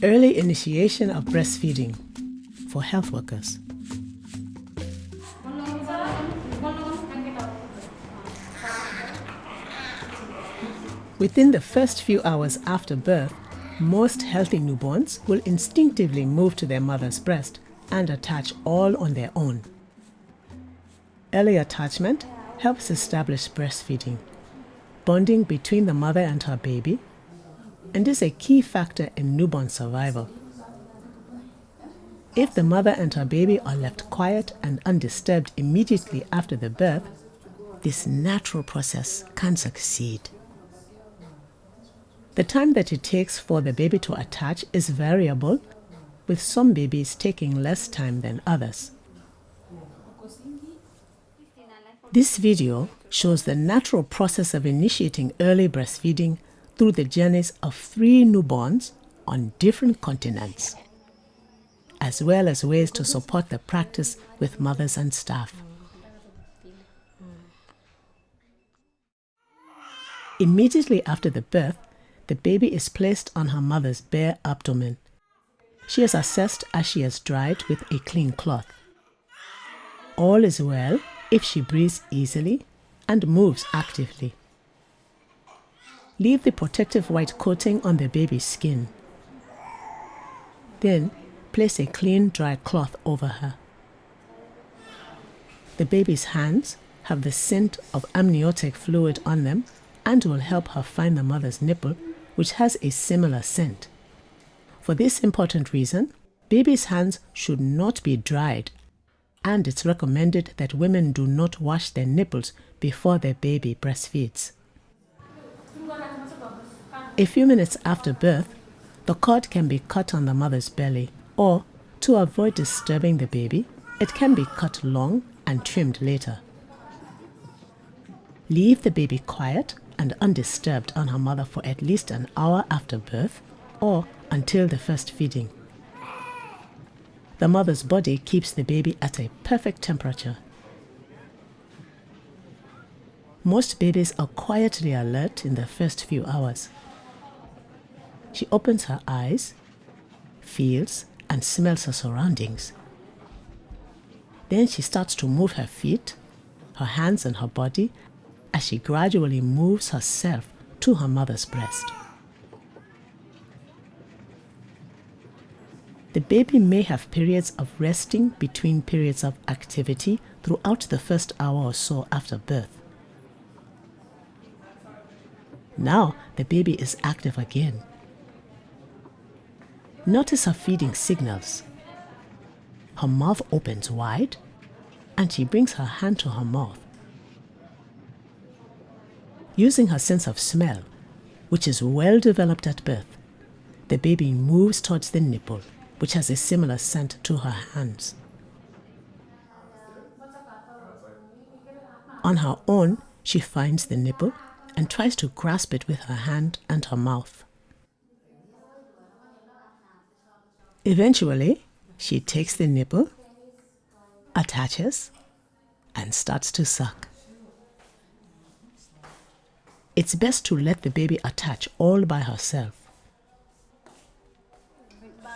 Early initiation of breastfeeding for health workers. Within the first few hours after birth, most healthy newborns will instinctively move to their mother's breast and attach all on their own. Early attachment helps establish breastfeeding, bonding between the mother and her baby, and is a key factor in newborn survival. If the mother and her baby are left quiet and undisturbed immediately after the birth, this natural process can succeed. The time that it takes for the baby to attach is variable, with some babies taking less time than others. This video shows the natural process of initiating early breastfeeding through the journeys of 3 newborns on different continents, as well as ways to support the practice with mothers and staff. Immediately after the birth, the baby is placed on her mother's bare abdomen. She is assessed as she is dried with a clean cloth. All is well if she breathes easily and moves actively. Leave the protective white coating on the baby's skin. Then, place a clean, dry cloth over her. The baby's hands have the scent of amniotic fluid on them and will help her find the mother's nipple, which has a similar scent. For this important reason, babies' hands should not be dried, and it's recommended that women do not wash their nipples before their baby breastfeeds. A few minutes after birth, the cord can be cut on the mother's belly, or, to avoid disturbing the baby, it can be cut long and trimmed later. Leave the baby quiet and undisturbed on her mother for at least an hour after birth, or until the first feeding. The mother's body keeps the baby at a perfect temperature. Most babies are quietly alert in the first few hours. She opens her eyes, feels and smells her surroundings. Then she starts to move her feet, her hands and her body as she gradually moves herself to her mother's breast. The baby may have periods of resting between periods of activity throughout the first hour or so after birth. Now the baby is active again. Notice her feeding signals. Her mouth opens wide and she brings her hand to her mouth. Using her sense of smell, which is well developed at birth, the baby moves towards the nipple, which has a similar scent to her hands. On her own, she finds the nipple and tries to grasp it with her hand and her mouth. Eventually, she takes the nipple, attaches, and starts to suck. It's best to let the baby attach all by herself.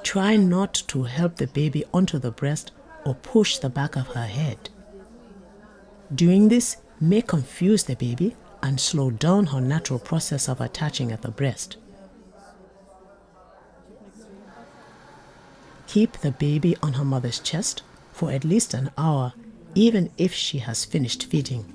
Try not to help the baby onto the breast or push the back of her head. Doing this may confuse the baby and slow down her natural process of attaching at the breast. Keep the baby on her mother's chest for at least an hour, even if she has finished feeding.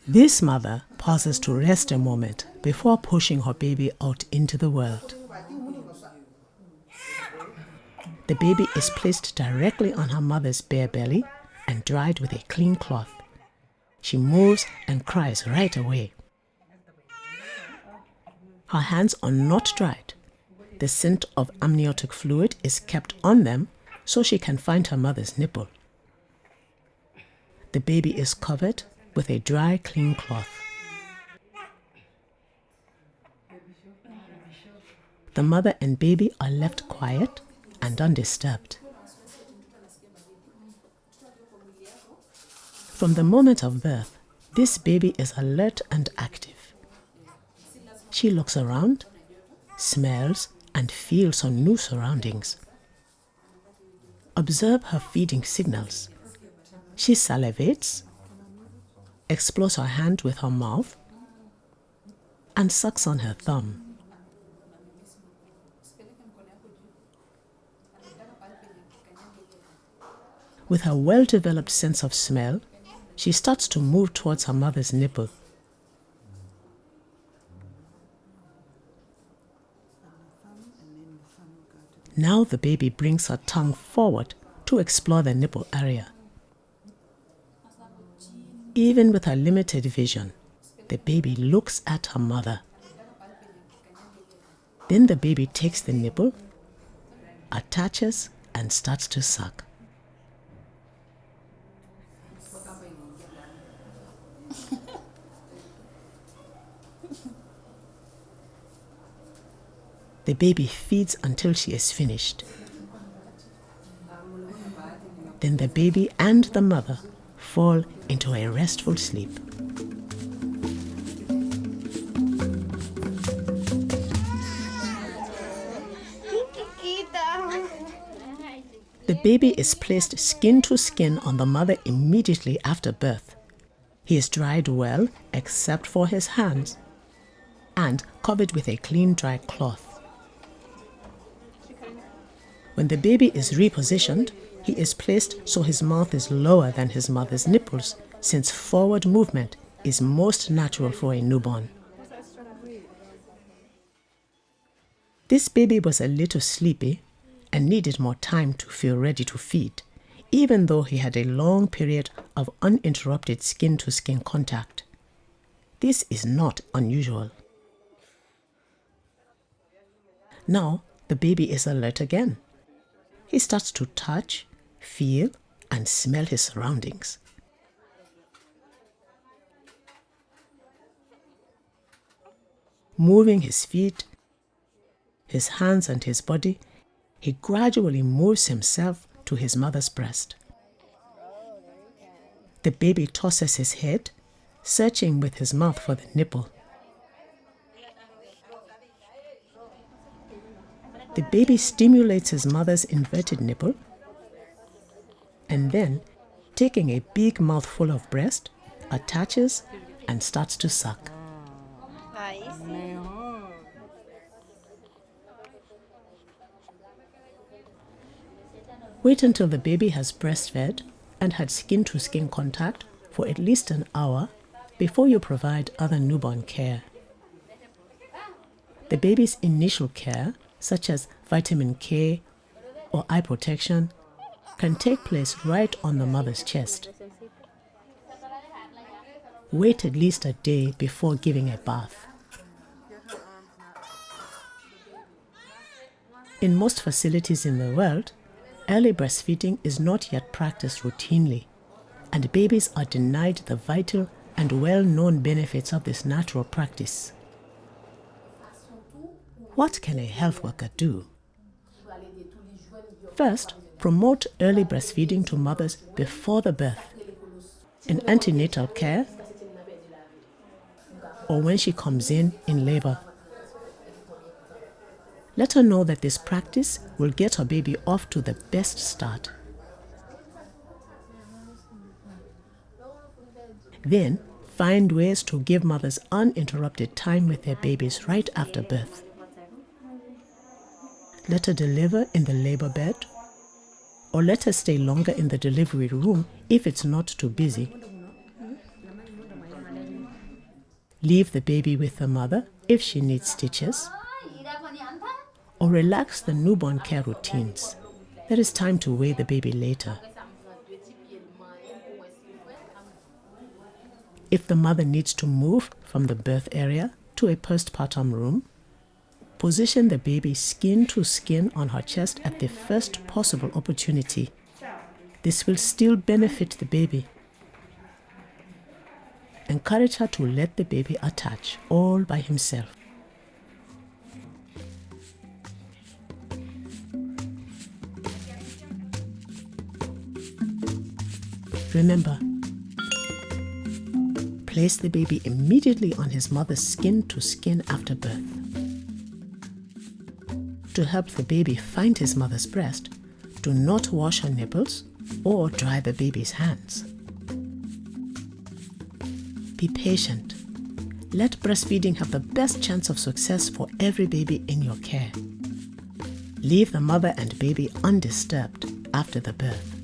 This mother pauses to rest a moment before pushing her baby out into the world. The baby is placed directly on her mother's bare belly and dried with a clean cloth. She moves and cries right away. Her hands are not dried. The scent of amniotic fluid is kept on them so she can find her mother's nipple. The baby is covered with a dry, clean cloth. The mother and baby are left quiet and undisturbed. From the moment of birth, This baby is alert and active. She looks around, smells, and feels on new surroundings. Observe her feeding signals. She salivates, explores her hand with her mouth, and sucks on her thumb. With her well-developed sense of smell, she starts to move towards her mother's nipple. Now the baby brings her tongue forward to explore the nipple area. Even with her limited vision, the baby looks at her mother. Then the baby takes the nipple, attaches, and starts to suck. The baby feeds until she is finished. Then the baby and the mother fall into a restful sleep. The baby is placed skin to skin on the mother immediately after birth. He is dried well except for his hands and covered with a clean dry cloth. When the baby is repositioned, he is placed so his mouth is lower than his mother's nipples, since forward movement is most natural for a newborn. This baby was a little sleepy and needed more time to feel ready to feed, even though he had a long period of uninterrupted skin-to-skin contact. This is not unusual. Now, the baby is alert again. He starts to touch, feel, and smell his surroundings. Moving his feet, his hands, and his body, he gradually moves himself to his mother's breast. The baby tosses his head, searching with his mouth for the nipple. The baby stimulates his mother's inverted nipple and then, taking a big mouthful of breast, attaches and starts to suck. Wait until the baby has breastfed and had skin-to-skin contact for at least an hour before you provide other newborn care. The baby's initial care, such as vitamin K or eye protection, can take place right on the mother's chest. Wait at least a day before giving a bath. In most facilities in the world, early breastfeeding is not yet practiced routinely, and babies are denied the vital and well-known benefits of this natural practice. What can a health worker do? First, promote early breastfeeding to mothers before the birth, in antenatal care, or when she comes in labor. Let her know that this practice will get her baby off to the best start. Then, find ways to give mothers uninterrupted time with their babies right after birth. Let her deliver in the labor bed, or let her stay longer in the delivery room if it's not too busy. Leave the baby with the mother if she needs stitches, or relax the newborn care routines. There is time to weigh the baby later. If the mother needs to move from the birth area to a postpartum room, position the baby skin to skin on her chest at the first possible opportunity. This will still benefit the baby. Encourage her to let the baby attach all by himself. Remember, Place the baby immediately on his mother's skin to skin after birth. To help the baby find his mother's breast, do not wash her nipples or dry the baby's hands. Be patient. Let breastfeeding have the best chance of success for every baby in your care. Leave the mother and baby undisturbed after the birth.